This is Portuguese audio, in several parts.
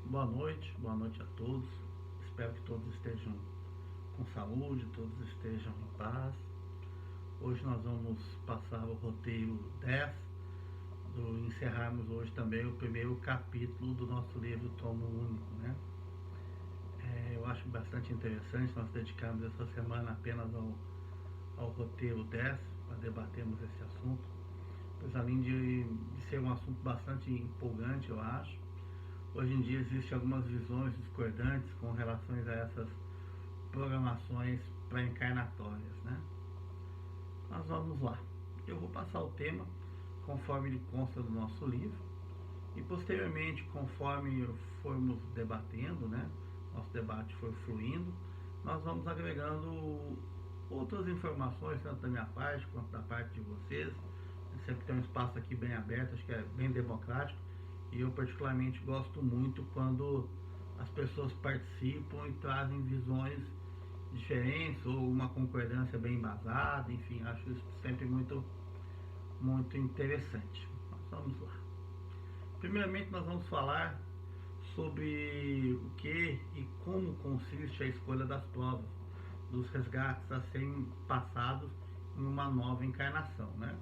boa noite a todos. Espero que todos estejam com saúde, todos estejam em paz. Hoje nós vamos passar o roteiro 10, encerrarmos hoje também o primeiro capítulo do nosso livro Tomo Único, né? Eu acho bastante interessante nós dedicarmos essa semana apenas ao roteiro 10 para debatermos esse assunto, pois além de ser um assunto bastante empolgante, eu acho, hoje em dia existem algumas visões discordantes com relação a essas programações pré-encarnatórias, né? Mas vamos lá. Eu vou passar o tema conforme ele consta do nosso livro e posteriormente, conforme formos debatendo, né, nosso debate for fluindo, nós vamos agregando outras informações, tanto da minha parte quanto da parte de vocês. Sempre tem um espaço aqui bem aberto, acho que é bem democrático, e eu particularmente gosto muito quando as pessoas participam e trazem visões diferentes ou uma concordância bem embasada, enfim, acho isso sempre muito interessante. Mas vamos lá. Primeiramente nós vamos falar sobre o que e como consiste a escolha das provas, dos resgates a serem passados em uma nova encarnação, né?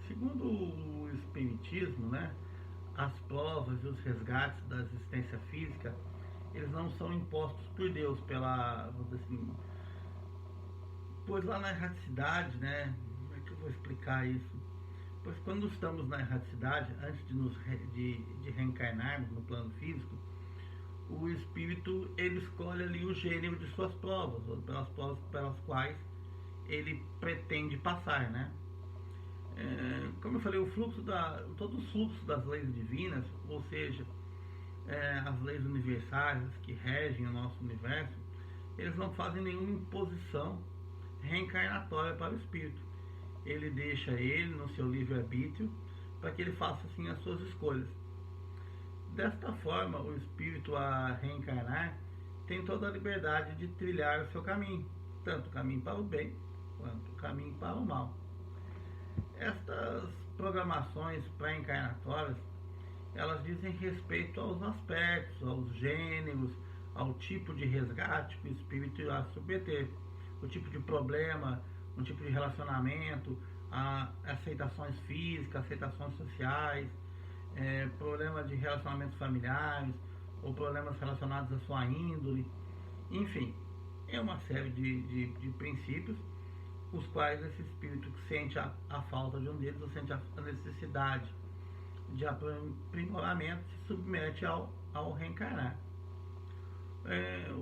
Segundo o Espiritismo, né, as provas e os resgates da existência física, eles não são impostos por Deus vamos dizer assim, pois lá na erraticidade, né, como é que eu vou explicar isso? Pois quando estamos na erraticidade, antes de reencarnarmos no plano físico, o espírito ele escolhe ali o gênero de suas provas, ou pelas provas pelas quais ele pretende passar, né? Como eu falei, todo o fluxo das leis divinas, ou seja, as leis universais que regem o nosso universo, eles não fazem nenhuma imposição reencarnatória para o espírito. Ele deixa ele no seu livre-arbítrio para que ele faça assim as suas escolhas. Desta forma, o espírito a reencarnar tem toda a liberdade de trilhar o seu caminho, tanto o caminho para o bem quanto o caminho para o mal. Estas programações pré-encarnatórias, elas dizem respeito aos aspectos, aos gêneros, ao tipo de resgate que o espírito irá submeter, o tipo de problema, um tipo de relacionamento, a aceitações físicas, aceitações sociais, problemas de relacionamentos familiares, ou problemas relacionados à sua índole, enfim, é uma série de princípios os quais esse espírito sente a falta de um deles, ou sente a necessidade de aprimoramento, se submete ao reencarnar.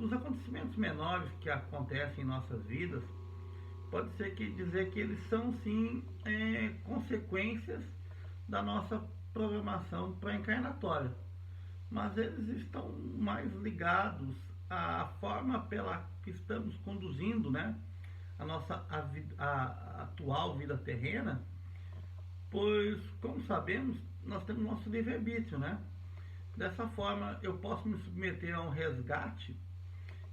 Os acontecimentos menores que acontecem em nossas vidas, pode ser dizer que eles são sim consequências da nossa programação pré-encarnatória, mas eles estão mais ligados à forma pela que estamos conduzindo, né, a atual vida terrena, pois, como sabemos, nós temos nosso livre-arbítrio, né? Dessa forma, eu posso me submeter a um resgate.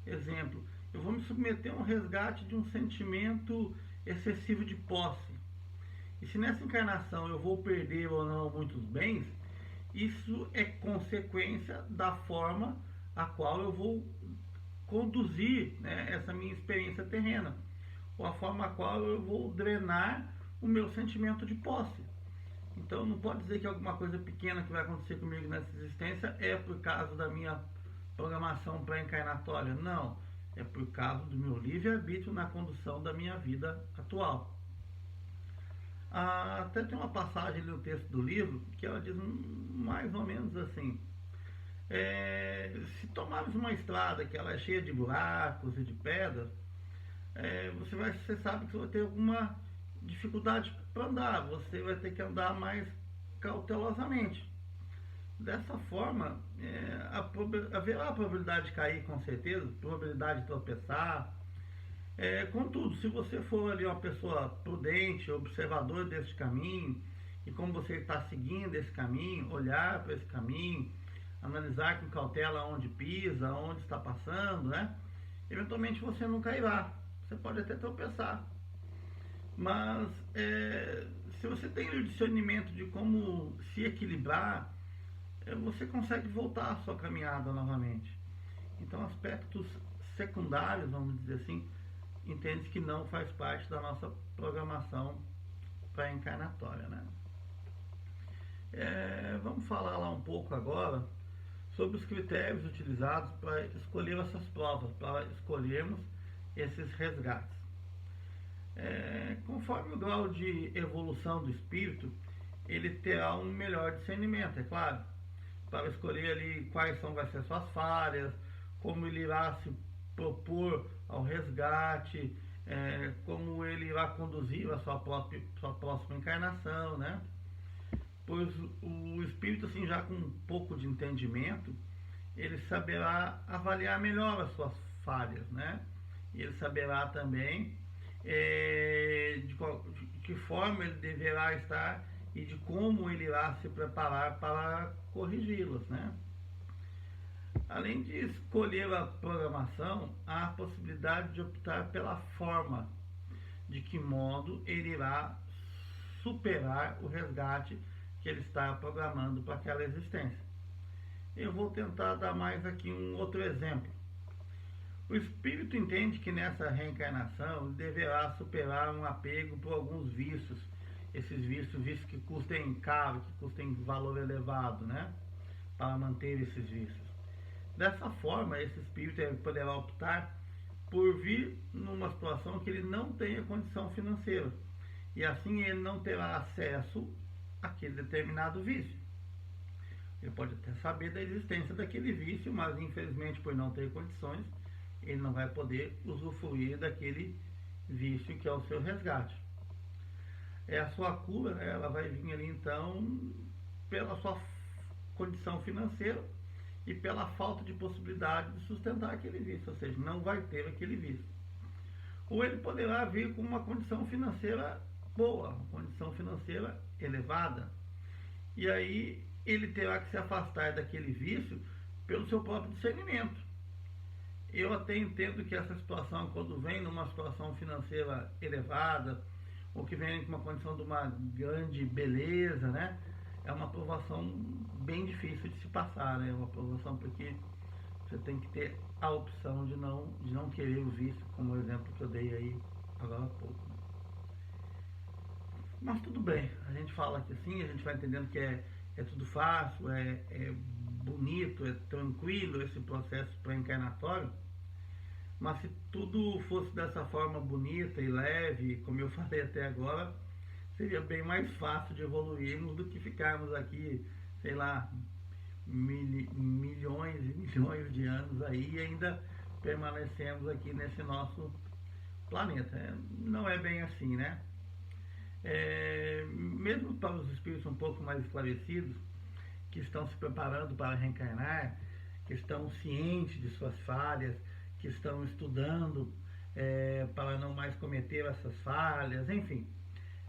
Exemplo, eu vou me submeter a um resgate de um sentimento excessivo de posse. E se nessa encarnação eu vou perder ou não muitos bens, isso é consequência da forma a qual eu vou conduzir, né, essa minha experiência terrena, ou a forma a qual eu vou drenar o meu sentimento de posse. Então não pode dizer que alguma coisa pequena que vai acontecer comigo nessa existência é por causa da minha programação pré-encarnatória. Não, é por causa do meu livre-arbítrio na condução da minha vida atual. Até tem uma passagem no texto do livro que ela diz mais ou menos assim: se tomarmos uma estrada que ela é cheia de buracos e de pedras, você sabe que você vai ter alguma dificuldade para andar, você vai ter que andar mais cautelosamente. Dessa forma, haverá a probabilidade de cair, com certeza, probabilidade de tropeçar. Contudo, se você for ali uma pessoa prudente, observador desse caminho, e como você está seguindo esse caminho, olhar para esse caminho, analisar com cautela onde pisa, onde está passando, né? Eventualmente você não cairá. Você pode até tropeçar. Mas se você tem o discernimento de como se equilibrar, você consegue voltar à sua caminhada novamente. Então, aspectos secundários, vamos dizer assim, entende que não faz parte da nossa programação pré-encarnatória, né? Vamos falar lá um pouco agora sobre os critérios utilizados para escolher essas provas, para escolhermos esses resgates. Conforme o grau de evolução do espírito, ele terá um melhor discernimento, é claro, para escolher ali quais vai ser suas falhas, como ele irá se propor ao resgate, como ele irá conduzir a sua próxima encarnação, né? Pois o espírito, assim, já com um pouco de entendimento, ele saberá avaliar melhor as suas falhas, né? E ele saberá também de que forma ele deverá estar e de como ele irá se preparar para corrigi-las, né? Além de escolher a programação, há a possibilidade de optar pela forma, de que modo ele irá superar o resgate que ele está programando para aquela existência. Eu vou tentar dar mais aqui um outro exemplo. O espírito entende que nessa reencarnação deverá superar um apego por alguns vícios, esses vícios que custem caro, que custem valor elevado, né? Para manter esses vícios. Dessa forma, esse espírito poderá optar por vir numa situação que ele não tenha condição financeira, e assim ele não terá acesso àquele determinado vício. Ele pode até saber da existência daquele vício, mas infelizmente por não ter condições, ele não vai poder usufruir daquele vício que é o seu resgate. A sua cura, ela vai vir ali então pela sua condição financeira e pela falta de possibilidade de sustentar aquele vício, ou seja, não vai ter aquele vício. Ou ele poderá vir com uma condição financeira boa, uma condição financeira elevada, e aí ele terá que se afastar daquele vício pelo seu próprio discernimento. Eu até entendo que essa situação, quando vem numa situação financeira elevada, ou que vem com uma condição de uma grande beleza, né? É uma aprovação bem difícil de se passar, né? É uma aprovação porque você tem que ter a opção de não querer o vício, como o exemplo que eu dei aí agora há pouco. Mas tudo bem, a gente fala que assim, a gente vai entendendo que é tudo fácil, é bonito, é tranquilo esse processo pré-encarnatório. Mas se tudo fosse dessa forma bonita e leve, como eu falei até agora, seria bem mais fácil de evoluirmos do que ficarmos aqui, sei lá, milhões e milhões de anos aí e ainda permanecemos aqui nesse nosso planeta. Não é bem assim, né? Mesmo para os espíritos um pouco mais esclarecidos, que estão se preparando para reencarnar, que estão cientes de suas falhas, que estão estudando para não mais cometer essas falhas, enfim.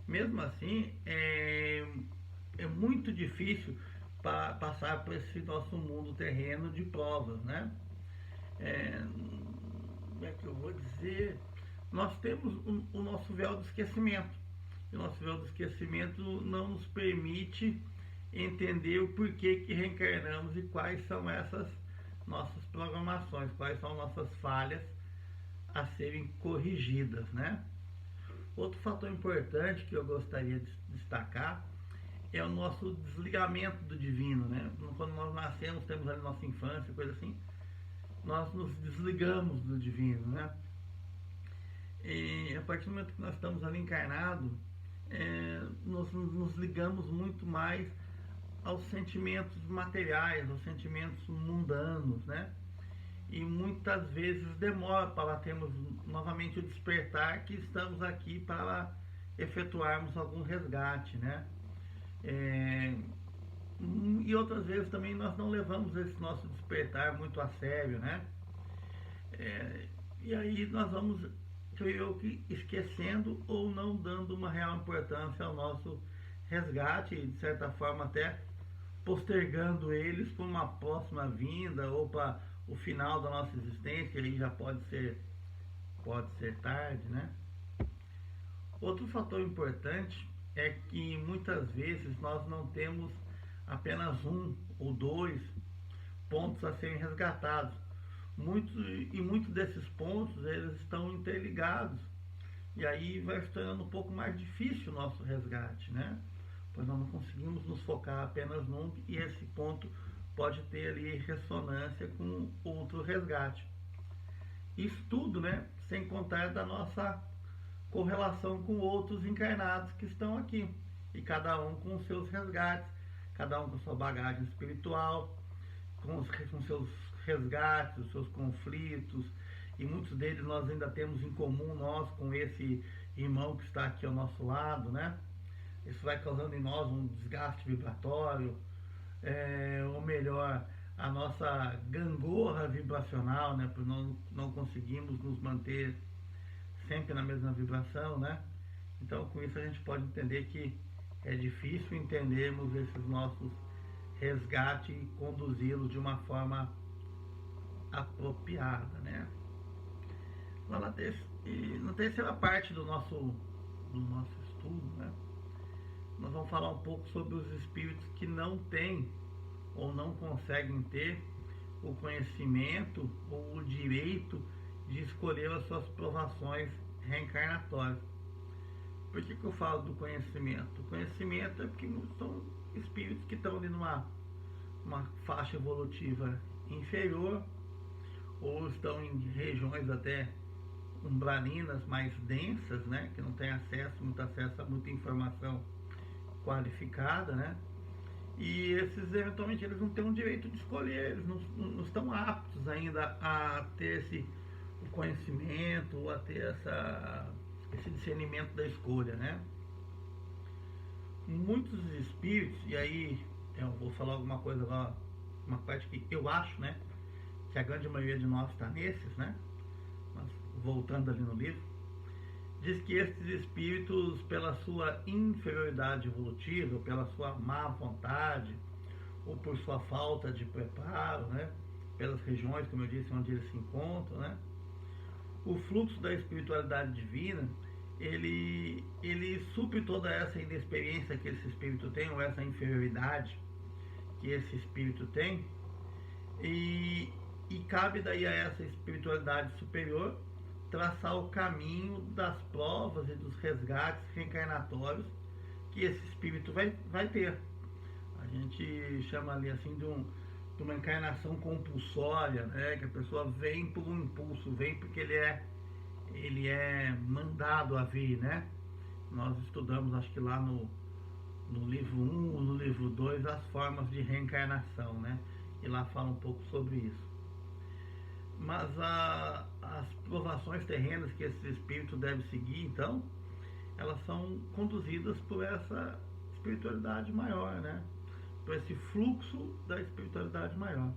Mesmo assim, é muito difícil passar por esse nosso mundo terreno de provas, né? Como é que eu vou dizer? Nós temos o nosso véu do esquecimento. E o nosso véu do esquecimento não nos permite entender o porquê que reencarnamos e quais são essas nossas programações, quais são nossas falhas a serem corrigidas, né? Outro fator importante que eu gostaria de destacar é o nosso desligamento do divino, né? Quando nós nascemos, temos ali nossa infância, coisa assim, nós nos desligamos do divino, né? E a partir do momento que nós estamos ali encarnados, nós nos ligamos muito mais aos sentimentos materiais, aos sentimentos mundanos, né? E muitas vezes demora para termos novamente o despertar que estamos aqui para efetuarmos algum resgate, né? E outras vezes também nós não levamos esse nosso despertar muito a sério, né? E aí nós vamos, creio que, esquecendo ou não dando uma real importância ao nosso resgate e, de certa forma, até postergando eles para uma próxima vinda ou para o final da nossa existência, aí já pode ser tarde, né? Outro fator importante é que muitas vezes nós não temos apenas um ou dois pontos a serem resgatados. Muitos desses pontos eles estão interligados. E aí vai se tornando um pouco mais difícil o nosso resgate, né? Pois nós não conseguimos nos focar apenas num, e esse ponto pode ter ali ressonância com outro resgate. Isso tudo, né? Sem contar da nossa correlação com outros encarnados que estão aqui. E cada um com os seus resgates, cada um com sua bagagem espiritual, com seus resgates, os seus conflitos, e muitos deles nós ainda temos em comum, nós com esse irmão que está aqui ao nosso lado, né? Isso vai causando em nós um desgaste vibratório, ou melhor, a nossa gangorra vibracional, né? Por não conseguimos nos manter sempre na mesma vibração, né? Então, com isso a gente pode entender que é difícil entendermos esses nossos resgates e conduzi-los de uma forma apropriada, né? Lá na terceira parte do nosso estudo, né? Nós vamos falar um pouco sobre os espíritos que não têm ou não conseguem ter o conhecimento ou o direito de escolher as suas provações reencarnatórias. Por que eu falo do conhecimento? O conhecimento é porque são espíritos que estão ali numa faixa evolutiva inferior, ou estão em regiões até umbralinas mais densas, né, que não têm muito acesso a muita informação qualificada, né? E esses eventualmente eles não têm um direito de escolher, eles não estão aptos ainda a ter o conhecimento ou a ter esse discernimento da escolha, né? Muitos espíritos, e aí eu vou falar alguma coisa agora, uma parte que eu acho, né, que a grande maioria de nós está nesses, né? Mas voltando ali no livro, diz que esses espíritos, pela sua inferioridade evolutiva, pela sua má vontade, ou por sua falta de preparo, né, pelas regiões, como eu disse, onde eles se encontram, né, o fluxo da espiritualidade divina, ele supre toda essa inexperiência que esse espírito tem, ou essa inferioridade que esse espírito tem, e cabe daí a essa espiritualidade superior traçar o caminho das provas e dos resgates reencarnatórios que esse espírito vai ter. A gente chama ali assim de uma encarnação compulsória, né? Que a pessoa vem por um impulso, vem porque ele é mandado a vir, né? Nós estudamos, acho que lá no livro 1, no livro 2, as formas de reencarnação, né? E lá fala um pouco sobre isso. Mas as provações terrenas que esse espírito deve seguir, então, elas são conduzidas por essa espiritualidade maior, né? Por esse fluxo da espiritualidade maior.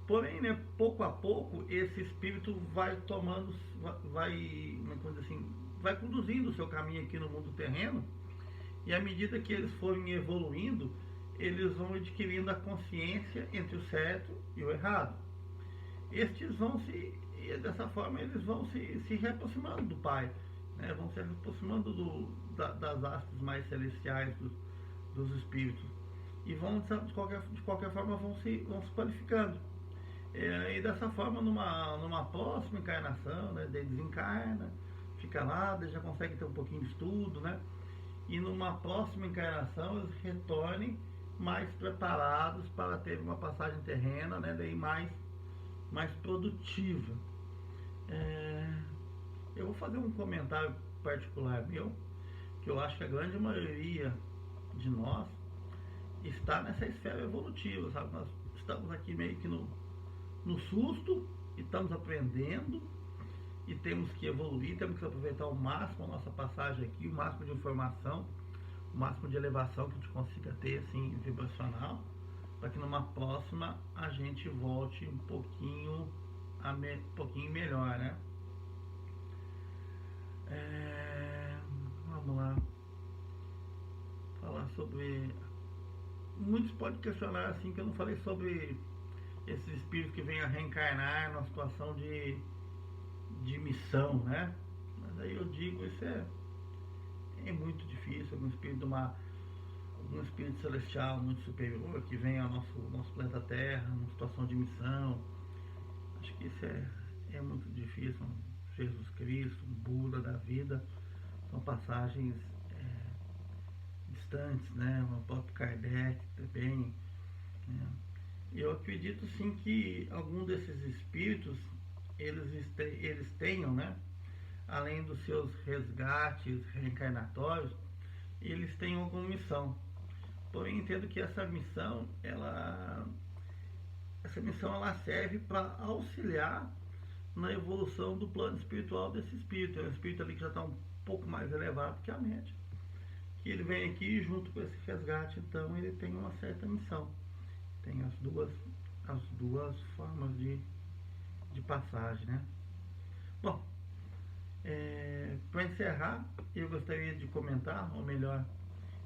Porém, né, pouco a pouco, esse espírito vai conduzindo o seu caminho aqui no mundo terreno, e à medida que eles forem evoluindo, eles vão adquirindo a consciência entre o certo e o errado. Dessa forma, eles vão se reaproximando do Pai, né? Vão se aproximando das hastes mais celestiais dos espíritos, e vão, de qualquer forma, vão se qualificando. E dessa forma, numa próxima encarnação, né, ele desencarna, fica lá, já consegue ter um pouquinho de estudo, né? E numa próxima encarnação eles retornem mais preparados para ter uma passagem terrena, né, daí mais produtiva. Eu vou fazer um comentário particular meu, que eu acho que a grande maioria de nós está nessa esfera evolutiva, sabe? Nós estamos aqui meio que no susto, e estamos aprendendo, e temos que evoluir, temos que aproveitar ao máximo a nossa passagem aqui, o máximo de informação, o máximo de elevação que a gente consiga ter, assim, vibracional, para que numa próxima a gente volte um pouquinho melhor, né? Vamos lá. Falar sobre... Muitos podem questionar assim que eu não falei sobre esses espíritos que vêm a reencarnar numa situação de missão, né? Mas aí eu digo, isso é muito difícil. Um espírito de um espírito celestial muito superior que vem ao nosso planeta Terra, numa situação de missão. Acho que isso é muito difícil. Jesus Cristo, um Buda da vida, são passagens distantes, né? O próprio Kardec também, né? Eu acredito sim que algum desses espíritos eles tenham, né? Além dos seus resgates reencarnatórios, eles têm alguma missão. Porém, entendo que essa missão ela serve para auxiliar na evolução do plano espiritual desse espírito. É um espírito ali que já está um pouco mais elevado que a mente. Que ele vem aqui junto com esse resgate, então ele tem uma certa missão. Tem as duas formas de passagem, né? Bom, para encerrar, eu gostaria de comentar, ou melhor,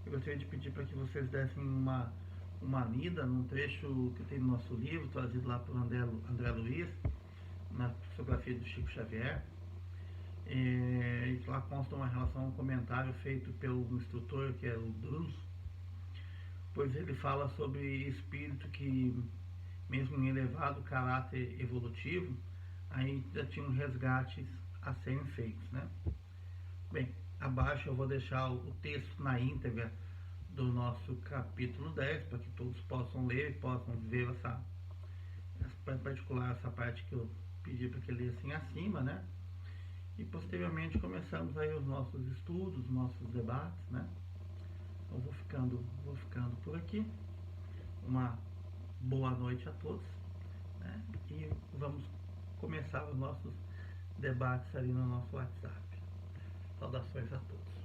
eu gostaria de pedir para que vocês dessem uma lida num trecho que tem no nosso livro, trazido lá por André Luiz, na psicografia do Chico Xavier. E lá consta uma relação, um comentário feito pelo instrutor, que é o Drus, pois ele fala sobre espírito que, mesmo em elevado caráter evolutivo, ainda tinham resgates a serem feitos, né? Bem, abaixo eu vou deixar o texto na íntegra do nosso capítulo 10, para que todos possam ler e possam ver em particular essa parte que eu pedi para que lessem acima, né? E posteriormente começamos aí os nossos estudos, nossos debates, né? Então vou ficando por aqui. Uma boa noite a todos, né? E vamos começar os nossos debates ali no nosso WhatsApp. Saudações a todos.